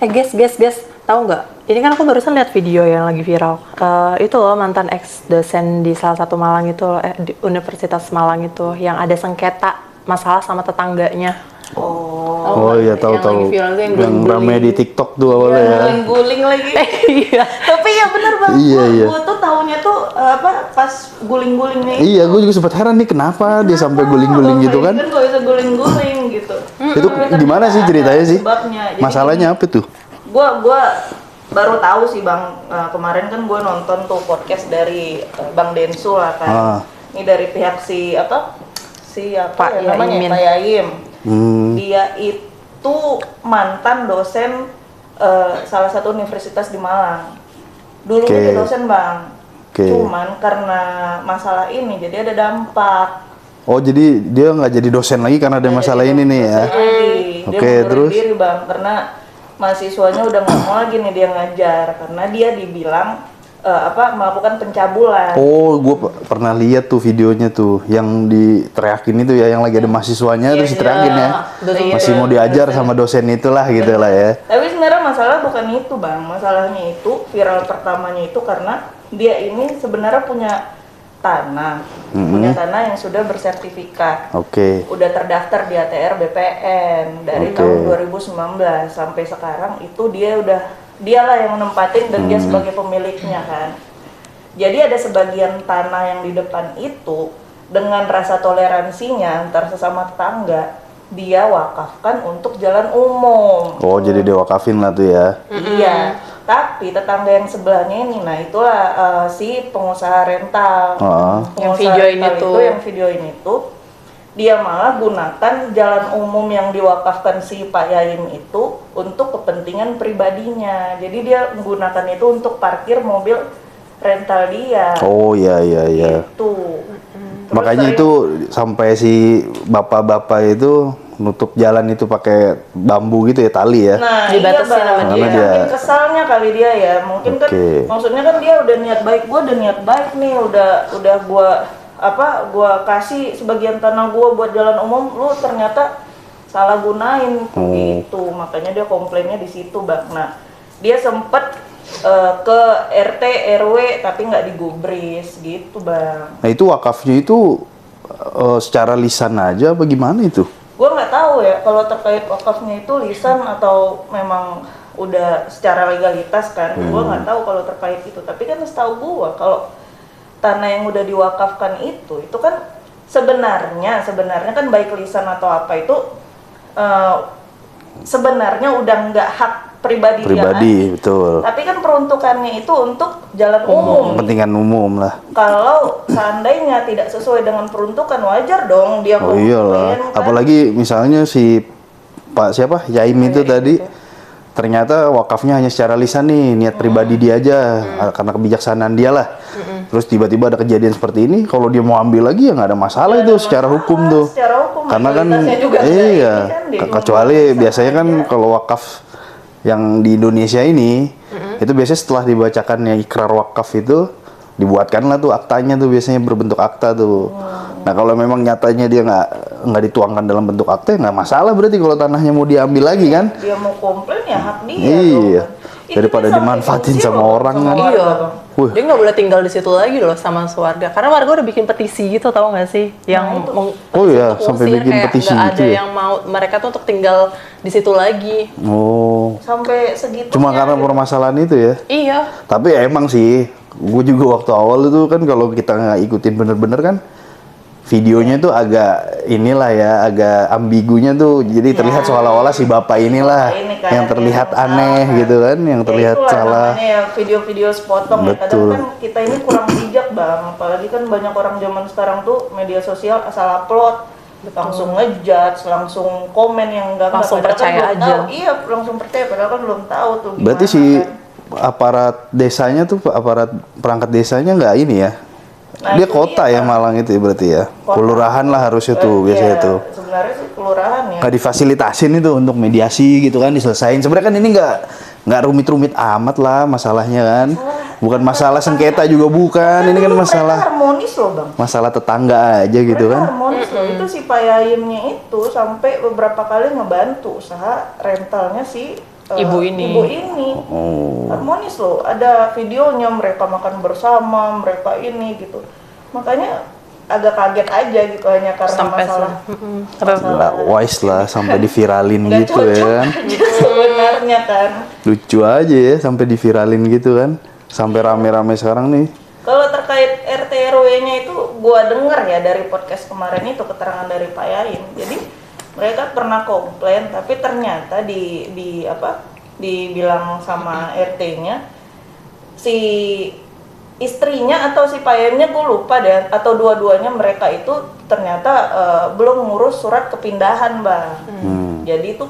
Guys, tahu nggak? Ini kan aku barusan lihat video yang lagi viral. Itu loh mantan ex dosen di salah satu Malang itu, di Universitas Malang itu, yang ada sengketa masalah sama tetangganya. Oh iya, tahu. Yang ramai di TikTok tuh awalnya ya. Guling-guling lagi. Iya. Tapi ya bener banget. Iya. Gue tuh taunya tuh pas guling-gulingnya itu. Iya, gue juga sempat heran nih kenapa dia sampai guling-guling gitu kan. Kan gak bisa guling-guling gitu. Itu gimana sih ceritanya sih? Sebabnya. Jadi Masalahnya apa tuh? Gua baru tahu sih Bang, kemarin kan gue nonton tuh podcast dari Bang Densu lah kan. Ini dari pihak Pak ya namanya Yaimin. Pak Yaim. Dia itu mantan dosen salah satu universitas di Malang. Dulunya dia dosen Bang. Cuman karena masalah ini jadi ada dampak. Oh, jadi dia nggak jadi dosen lagi karena ada masalah ini nih ya? Dia mundurin diri Bang, karena mahasiswanya udah nggak mau lagi nih dia ngajar karena dia dibilang melakukan pencabulan. Oh, gue pernah lihat tuh videonya tuh yang diteriakin itu ya, yang lagi ada mahasiswanya terus diteriakin ya. Masih mau diajar sama dosen itulah gitu lah ya. Tapi sebenarnya masalah bukan itu Bang, masalahnya itu viral pertamanya itu karena dia ini sebenarnya punya tanah yang sudah bersertifikat. Udah terdaftar di ATR BPN dari tahun 2019 sampai sekarang itu dialah yang nempatin dan dia sebagai pemiliknya kan. Jadi ada sebagian tanah yang di depan itu dengan rasa toleransinya antar sesama tetangga dia wakafkan untuk jalan umum. Oh, jadi dia wakafin lah tuh ya. Iya. Tapi tetangga yang sebelahnya ini, nah itulah si pengusaha rental. Yang video ini tuh dia malah gunakan jalan umum yang diwakafkan si Pak Yaim itu untuk kepentingan pribadinya. Jadi dia menggunakan itu untuk parkir mobil rental dia. Oh iya. Gitu. Makanya itu sampai si bapak-bapak itu nutup jalan itu pakai bambu gitu ya, tali ya. Nah, dibatasin sama dia. Mungkin kesalnya kali dia ya. Mungkin kan maksudnya kan dia udah niat baik, gua udah niat baik nih, udah gua kasih sebagian tanah gua buat jalan umum, lu ternyata salah gunain gitu. Makanya dia komplainnya di situ, Bang. Nah, dia sempet ke RT RW tapi nggak digubris gitu, Bang. Nah, itu wakafnya itu secara lisan aja apa gimana itu? Gue nggak tahu ya kalau terkait wakafnya itu lisan atau memang udah secara legalitas kan. Gue nggak tahu kalau terkait itu, tapi kan setahu gue kalau tanah yang udah diwakafkan itu kan sebenarnya kan baik lisan atau apa itu sebenarnya udah nggak hak pribadi dia, betul. Tapi kan peruntukannya itu untuk jalan umum. Kepentingan umum lah. Kalau seandainya tidak sesuai dengan peruntukan, wajar dong dia komplain. Iyalah. Kan? Apalagi misalnya si Pak Yaim itu tadi ternyata wakafnya hanya secara lisan nih, niat pribadi dia aja karena kebijaksanaan dia lah. Terus tiba-tiba ada kejadian seperti ini, kalau dia mau ambil lagi ya nggak ada masalah itu secara hukum tuh. Karena kan kecuali biasanya kan kalau wakaf yang di Indonesia ini itu biasanya setelah dibacakannya ikrar wakaf itu dibuatkanlah tuh aktanya tuh, biasanya berbentuk akta tuh. Nah kalau memang nyatanya dia nggak dituangkan dalam bentuk akta, nggak masalah berarti kalau tanahnya mau diambil lagi kan. Dia mau komplain ya hak dia. Iya. Daripada dimanfaatin sama orang kan. Iya. Dia nggak boleh tinggal di situ lagi loh sama sewarga. Karena warga udah bikin petisi gitu, tahu nggak sih? Yang sampai bikin petisi gitu. Ada ya? yang mau mereka tuh untuk tinggal di situ lagi. Sampai segitu. Cuma karena permasalahan itu ya? Iya. Tapi emang sih, gue juga waktu awal itu kan kalau kita nggak ikutin bener-bener kan, videonya tuh agak agak ambigunya tuh, jadi terlihat seolah-olah si bapak inilah kan, yang terlihat aneh gitu kan, yang terlihat salah. Ya, video-video sepotong. Kadang kan kita ini kurang bijak Bang, apalagi kan banyak orang zaman sekarang tuh media sosial asal upload, langsung ngejudge, langsung komen yang enggak langsung percaya aja. Iya, langsung percaya padahal kan belum tahu tuh gimana. Berarti si aparat desanya tuh, aparat perangkat desanya nggak ini ya? Dia kota ya Malang itu ya berarti ya. Kelurahan lah harusnya tuh biasanya tuh. Sebenarnya sih kelurahan ya. Nggak difasilitasin itu untuk mediasi gitu kan, diselesain. Sebenarnya kan ini nggak rumit-rumit amat lah masalahnya kan. Bukan masalah sengketa juga bukan. Ini kan masalah harmonis loh Bang. Masalah tetangga aja gitu kan. Harmonis loh. Itu si Pak Yaimnya itu sampai beberapa kali ngebantu usaha rentalnya si ibu ini. Harmonis loh, ada videonya mereka makan bersama, mereka ini gitu. Makanya agak kaget aja gitu hanya karena sampai masalah wise lah sampai diviralin gitu ya kan. Sebenarnya kan Lucu aja ya sampai diviralin gitu kan. Sampai rame-rame sekarang nih. kalau terkait RT RW-nya itu gua denger ya dari podcast kemarin itu keterangan dari Pak Yain. Jadi mereka pernah komplain tapi ternyata dibilang sama RT-nya si istrinya atau si Pak Yainnya gue lupa deh atau dua-duanya mereka itu ternyata belum ngurus surat kepindahan, Bang. Jadi itu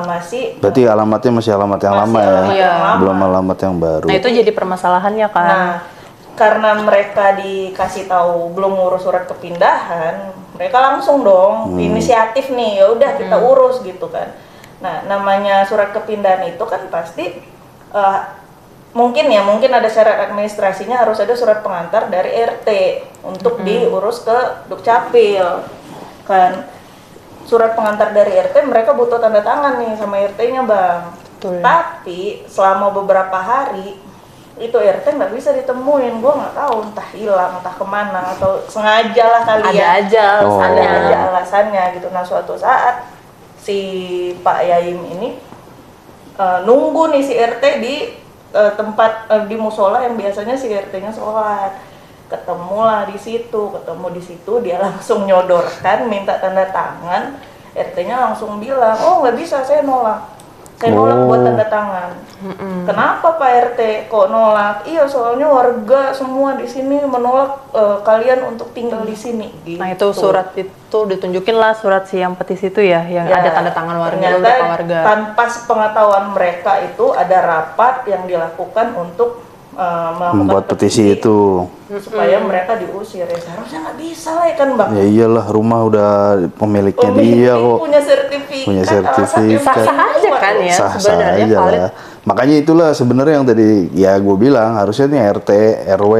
masih berarti alamatnya masih alamat yang lama ya. Belum alamat yang baru. Nah, itu jadi permasalahannya kan. Nah, karena mereka dikasih tahu belum ngurus surat kepindahan, mereka langsung dong inisiatif nih, ya udah kita urus gitu kan. Nah, namanya surat kepindahan itu kan pasti mungkin ada syarat administrasinya, harus ada surat pengantar dari RT untuk diurus ke Dukcapil kan. Surat pengantar dari RT mereka butuh tanda tangan nih sama RT-nya, Bang. Betul. Tapi selama beberapa hari itu RT nggak bisa ditemuin, gue nggak tahu entah hilang entah kemana atau sengaja lah kali Ada aja ada aja alasannya gitu. Nah, suatu saat si Pak Yaim ini nunggu nih si RT di tempat di musola yang biasanya si RT-nya sholat. Ketemu di situ dia langsung nyodorkan minta tanda tangan. RT-nya langsung bilang, oh nggak bisa, saya nolak buat tanda tangan. Kenapa Pak RT kok nolak? Iya, soalnya warga semua di sini menolak kalian untuk tinggal di sini. Gitu. Nah, itu surat itu ditunjukin lah, surat si yang petisi itu ya, yang ada tanda tangan warga, ternyata warga. Tanpa sepengetahuan mereka itu ada rapat yang dilakukan untuk membuat petisi itu supaya mereka diusir. Ya seharusnya nggak bisa lah ya kan, Bang. Ya iyalah, rumah udah pemiliknya dia kok. Punya sertifikat. Sah-sah aja kan ya Sah-sah aja lah. Makanya itulah sebenarnya yang tadi ya gue bilang, harusnya nih RT, RW,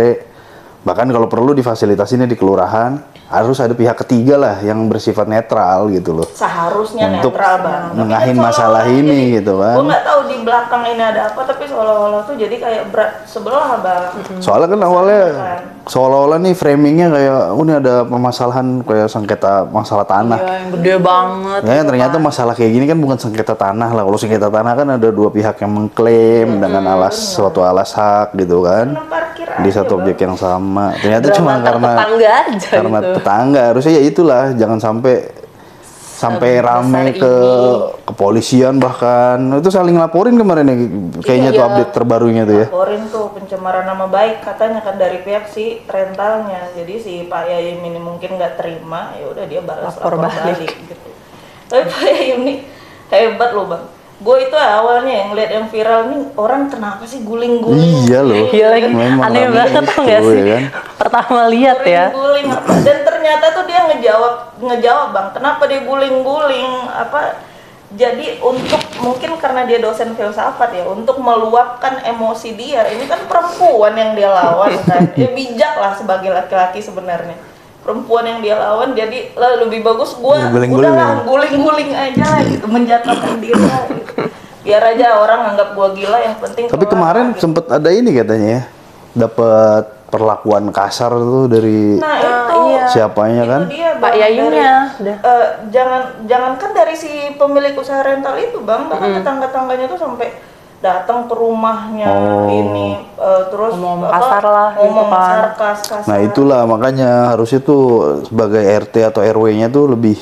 bahkan kalau perlu difasilitasinnya di kelurahan, harus ada pihak ketiga lah yang bersifat netral gitu loh. Seharusnya untuk netral, Bang. nengahin masalah ini gitu kan. Gue nggak tahu di belakang ini ada apa, tapi seolah-olah tuh jadi kayak berat sebelah, Bang. Soalnya kan awalnya seolah-olah nih framingnya kayak ini ada permasalahan kayak sengketa masalah tanah. Iya, yang gede banget. Ya ternyata masalah kayak gini kan bukan sengketa tanah lah. Kalau sengketa tanah kan ada dua pihak yang mengklaim dengan suatu alas hak gitu kan. Di satu objek yang sama. Ternyata cuma karena tetangga. Harusnya ya itulah, jangan sampai rame ke kepolisian bahkan. Itu saling laporin kemarin ya kayaknya tuh update terbarunya tuh ya. Laporin tuh pencemaran nama baik katanya kan dari pihak si rentalnya. Jadi si Pak Yaim ini mungkin nggak terima, ya udah dia balas lapor balik gitu. Tapi Pak Yaim nih hebat loh, Bang. Gue itu awalnya yang lihat yang viral nih, orang kenapa sih guling-guling? Iya loh. Iya lagi. Aneh banget tuh nggak sih? Ya kan? Pertama lihat ya. Guling apa? Dan ternyata tuh dia ngejawab, Bang. Kenapa dia guling-guling? Apa? Jadi untuk mungkin karena dia dosen filsafat ya, untuk meluapkan emosi dia. Ini kan perempuan yang dia lawan kan. Dia bijak lah sebagai laki-laki sebenarnya. Perempuan yang dia lawan, jadi lebih bagus udahlah guling-guling aja lah gitu, menjatuhkan diri lah gitu. Biar aja orang anggap gua gila, yang penting tapi kemarin gitu. Sempet ada ini katanya ya, dapat perlakuan kasar tuh dari siapanya kan? Dia, Pak Yayimnya. Jangankan dari si pemilik usaha rental itu, Bang, bahkan tetangga-tangganya tuh sampai datang ke rumahnya ini terus ngomong kasar lah ngomong gitu kan. kasar. Nah itulah makanya harusnya tuh sebagai RT atau RW-nya tuh lebih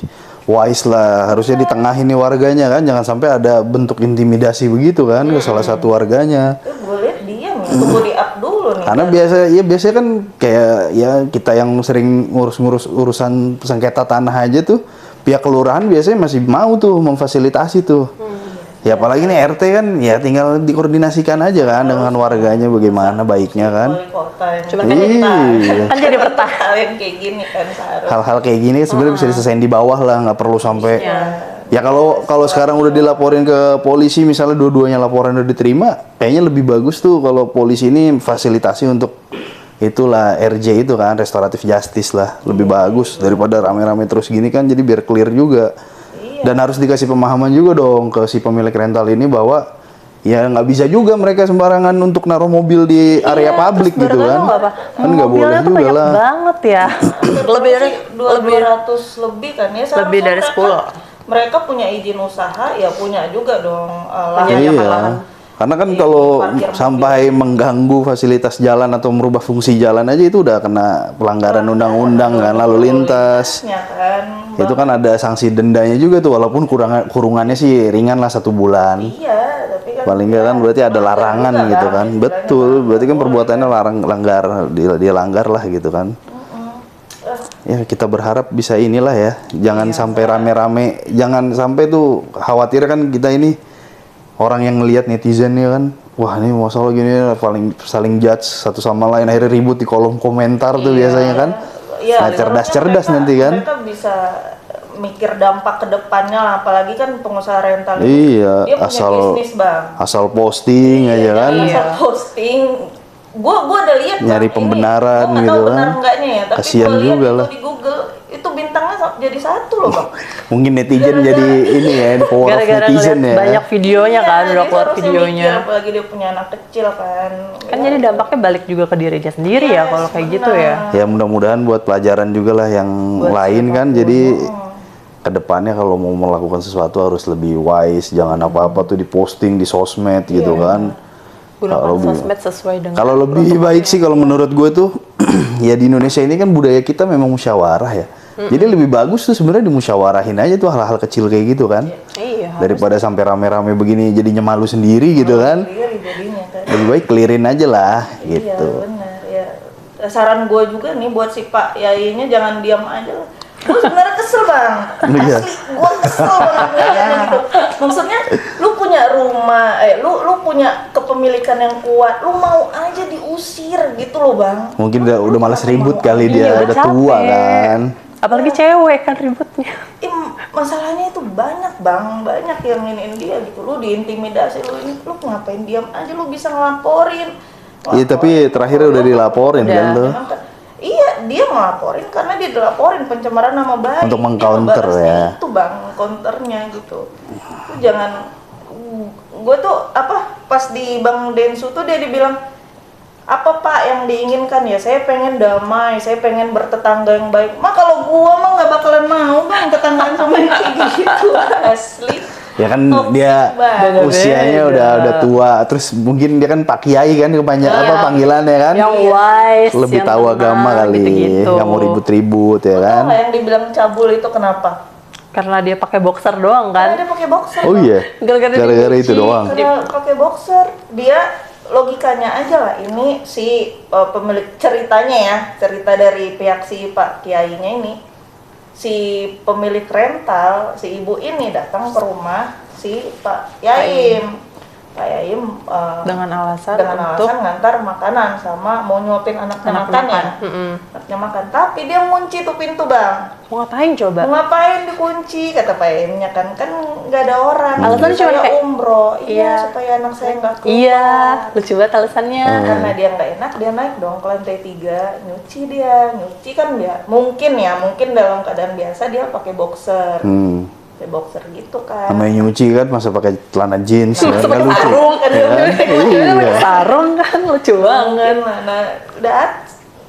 wise lah, harusnya di tengah ini warganya kan, jangan sampai ada bentuk intimidasi begitu kan ke salah satu warganya. Gue lihat diam ya, tunggu di up dulu nih. Karena biasanya kan kayak ya kita yang sering ngurus urusan sengketa tanah aja tuh, pihak kelurahan biasanya masih mau tuh memfasilitasi tuh. Ya apalagi nih RT kan ya tinggal dikoordinasikan aja kan dengan warganya bagaimana baiknya kan. Cuman kan jadi pertanyaan kayak gini kan seharusnya. Hal-hal kayak gini sebenarnya bisa diselesain di bawah lah, nggak perlu sampai. Ya kalau sekarang udah dilaporin ke polisi, misalnya dua-duanya laporan udah diterima, kayaknya lebih bagus tuh kalau polisi ini fasilitasi untuk itulah RJ itu kan, restoratif justice lah, lebih bagus daripada rame-rame terus gini kan, jadi biar clear juga. Dan harus dikasih pemahaman juga dong ke si pemilik rental ini bahwa ya nggak bisa juga mereka sembarangan untuk naruh mobil di area publik gitu kan. Kan nggak boleh juga banyak lah. banget ya. lebih dari 200 lebih kan ya. Lebih dari 10. Mereka punya izin usaha, ya punya juga dong Iya. Karena kan kalau sampai mengganggu fasilitas jalan atau merubah fungsi jalan aja itu udah kena pelanggaran undang-undang kan lalu lintas. kan. Itu kan ada sanksi dendanya juga tuh walaupun kurungannya sih ringan lah 1 bulan. Iya, tapi kan Paling nggak kan berarti ada larangan juga gitu kan, kan. istilahnya Betul, berarti kan perbuatannya dia langgar lah gitu kan. Ya kita berharap bisa inilah ya, jangan sampai rame-rame, jangan sampai tuh khawatir kan kita ini orang yang ngelihat netizen nih kan, wah ini masalah gini saling judge satu sama lain akhirnya ribut di kolom komentar tuh biasanya kan. Iya, Nah cerdas-cerdas nanti kan. Mereka bisa mikir dampak ke depannya lah, apalagi kan pengusaha rental Iya, dia punya bisnis bang. asal posting aja kan. Asal posting. Gua udah lihat Nyari Bang, pembenaran ini, gua nggak gitu tahu kan. benar enggaknya ya, tapi Kasian gua lihat juga itu lah. di Google itu bintangnya jadi 1 loh bang. Mungkin netizen jadi ini ya, power of gara-gara netizen ngeliat ya. banyak videonya kan, udah dia keluar seharusnya videonya. mikir, apalagi dia punya anak kecil kan. Kan jadi dampaknya balik juga ke diri dia sendiri ya kalau kayak gitu ya. Ya mudah-mudahan buat pelajaran juga lah yang lain kan. Jadi kedepannya kalau mau melakukan sesuatu harus lebih wise, jangan apa-apa tuh diposting di sosmed gitu kan. Gunakan sosmed sesuai dengan Kalau lebih baik sih kalau menurut gue tuh ya di Indonesia ini kan budaya kita memang musyawarah ya. Jadi lebih bagus tuh sebenarnya dimusyawarahin aja tuh hal-hal kecil kayak gitu kan. Iya. Daripada sampai rame-rame begini jadinya malu sendiri gitu kan. Sendiri jadinya kan. Lebih baik clearin aja lah gitu. Iya benar ya. Saran gue juga nih buat si Pak Yainya jangan diam aja lah. Gue sebenarnya kesel bang, Iya. asli gue kesel banget ngeliatnya gitu. Maksudnya lu punya rumah, lu punya kepemilikan yang kuat, lu mau aja diusir gitu loh bang. Mungkin udah malas ribut kali Iya, dia, udah capek. tua kan. Apalagi cewek kan ributnya. Masalahnya itu banyak yang nginin dia gitu. Lu diintimidasi, lu ngapain diam aja, lu bisa ngelaporin. Iya tapi terakhir udah dilaporin kan tuh. Memang kan. Iya, dia ngelaporin karena dia dilaporin pencemaran nama baik. Untuk Dia meng-counter ngebalasnya ya. Itu bang, counternya gitu. Lu jangan, gue tuh pas di Bang Densu tuh dia dibilang, apa Pak yang diinginkan ya? Saya pengen damai, saya pengen bertetangga yang baik. Kalau gua mah nggak bakalan mau bang tetanggaan sama yang kayak gitu asli. Ya kan Toxic dia banget. usianya udah tua, terus mungkin dia kan Pak Kiai kan kebanyakan panggilannya kan. Yang wise, Lebih yang tahu tenang, agama kali, gitu-gitu. nggak mau ribut-ribut ya Tahu kan. nggak yang dibilang cabul itu kenapa? Karena dia pakai boxer doang Karena kan. dia pakai boxer. Oh Bang. iya, Gara-gara gara-gara itu dicuci. doang. Karena pakai boxer, dia logikanya aja lah. Ini si pemilik ceritanya ya, cerita dari pihak si Pak Kiainya ini, si pemilik rental, si ibu ini datang ke rumah si Pak Yaim. Pak Yaim dengan alasan dengan untuk alasan ngantar makanan sama mau nyuapin anaknya anak makan ya. makan. Anaknya makan, tapi dia ngunci tuh pintu bang. Mau ngapain coba? Mau ngapain dikunci kata Pak Yaimnya kan nggak ada orang. Alasannya cuma Saya kayak, umroh, iya iya. supaya anak saya nggak keluar. Iya, lucu banget alasannya. Karena dia nggak enak, dia naik dong ke lantai 3, nyuci kan dia. Mungkin dalam keadaan biasa dia pakai boxer, pakai boxer gitu kan. Namanya nyuci kan masa pakai celana jeans ya, nggak lucu. Sarung kan dia Iya. Sarung kan lucu banget. Mungkin lah. Nah,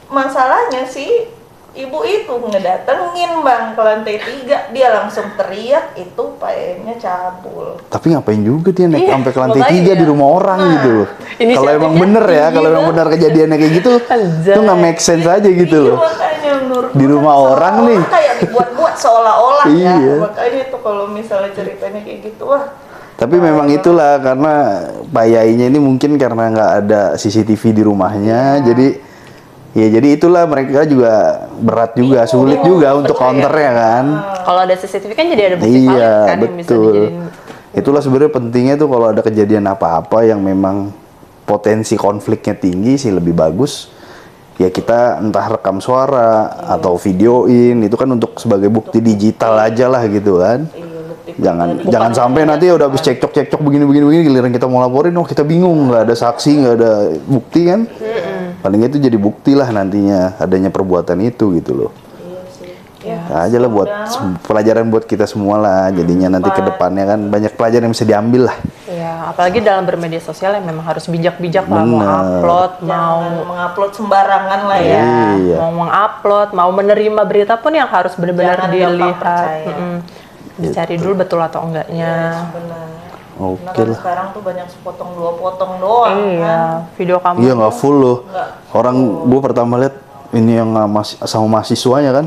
masalahnya sih ibu itu ngedatengin bang ke lantai 3, dia langsung teriak, itu Pak Yaimnya cabul. Tapi ngapain juga dia naik Iya, sampai ke lantai makanya. 3 di rumah orang gitu loh. Inisiatifnya Kalau emang bener ya, tinggi kalau emang banget. benar kejadiannya kayak gitu, Anjay. tuh nggak make sense aja gitu Iya, loh. makanya menurut Di gua rumah kan orang seolah-olah nih. kayak dibuat-buat seolah-olah ya. Iya. Makanya itu kalau misalnya ceritanya kayak gitu, wah. Tapi memang itulah karena Pak Yainya ini mungkin karena nggak ada CCTV di rumahnya, jadi itulah mereka juga berat juga, sulit juga untuk counternya kan. Kalau ada CCTV kan jadi ada bukti valid Iya, kan yang bisa betul. dijadiin. Itulah sebenarnya pentingnya tuh kalau ada kejadian apa-apa yang memang potensi konfliknya tinggi sih lebih bagus. Ya kita entah rekam suara atau videoin, itu kan untuk sebagai bukti digital aja lah gitu kan. Jangan sampai nanti udah habis cekcok begini giliran kita mau laporin, kita bingung, nggak ada saksi, nggak ada bukti kan. Paling itu jadi bukti lah nantinya adanya perbuatan itu gitu loh. Nah, aja lah buat pelajaran buat kita semua lah. Jadinya nanti ke depannya kan banyak pelajaran yang bisa diambil lah. Iya, Iya, apalagi dalam bermedia sosial yang memang harus bijak-bijak lah, mau upload, mau mengupload sembarangan lah ya. Iya. mau mengupload, mau menerima berita pun yang harus benar-benar Jangan gampang dilihat, percaya. dicari dulu betul atau enggaknya. Benar. Oke Karena kan lah. sekarang tuh banyak sepotong dua potong doang kan. Iya, video kamu. Iya nggak full loh. Orang gue pertama lihat ini yang masih sama mahasiswanya kan.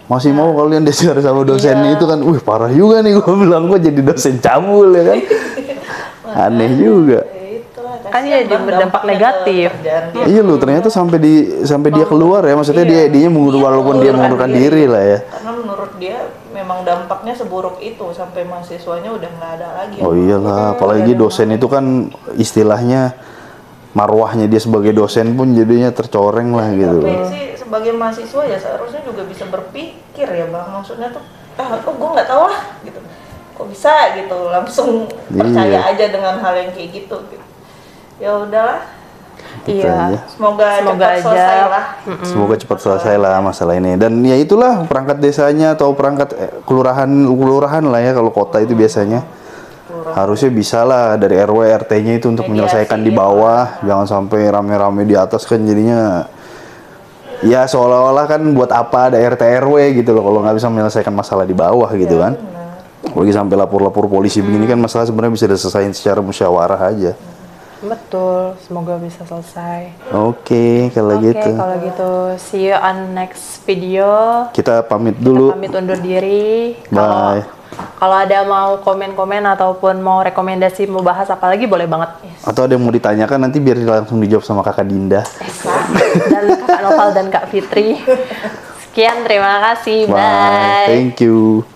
Masih mau kalian disuruh sama dosen itu kan. Wih parah juga nih gue bilang gue jadi dosen cabul ya kan. Aneh juga. Ya itulah, Kan kasihan jadi Bang, berdampak dampaknya ke negatif. kerjaan dia. Iya loh ternyata sampai dia keluar ya. Maksudnya dia mundur walaupun dia mengundurkan diri lah ya. Karena menurut dia memang dampaknya seburuk itu sampai mahasiswanya udah nggak ada lagi. Oh iyalah, apalagi dosen itu kan istilahnya marwahnya dia sebagai dosen pun jadinya tercoreng lah gitu. Tapi sih sebagai mahasiswa ya seharusnya juga bisa berpikir ya Bang. Maksudnya tuh, kok gue nggak tahu lah gitu. Kok bisa gitu, langsung percaya aja dengan hal yang kayak gitu. Ya udahlah, Gitu Iya. aja. semoga Semoga cepat aja. selesai lah. Semoga cepat selesai lah masalah ini. Dan ya itulah perangkat desanya atau perangkat kelurahan lah ya kalau kota itu biasanya. Harusnya bisa lah dari RW RT-nya itu untuk menyelesaikan di bawah, jangan sampai rame-rame di atas kan jadinya ya seolah-olah kan buat apa ada RT RW gitu loh kalau nggak bisa menyelesaikan masalah di bawah gitu kan. Apalagi sampai lapor-lapor polisi begini kan masalah sebenarnya bisa diselesaikan secara musyawarah aja. Betul, semoga bisa selesai. Oke, kalau Oke, gitu. kalau gitu see you on next video. Kita pamit dulu. Kita pamit undur diri. Bye. Kalau ada mau komen-komen ataupun mau rekomendasi mau bahas apa lagi boleh banget. Atau ada yang mau ditanyakan nanti biar langsung dijawab sama Kakak Dinda. Dan Kak Noval dan Kak Fitri. Sekian, terima kasih. Bye. Bye. Thank you.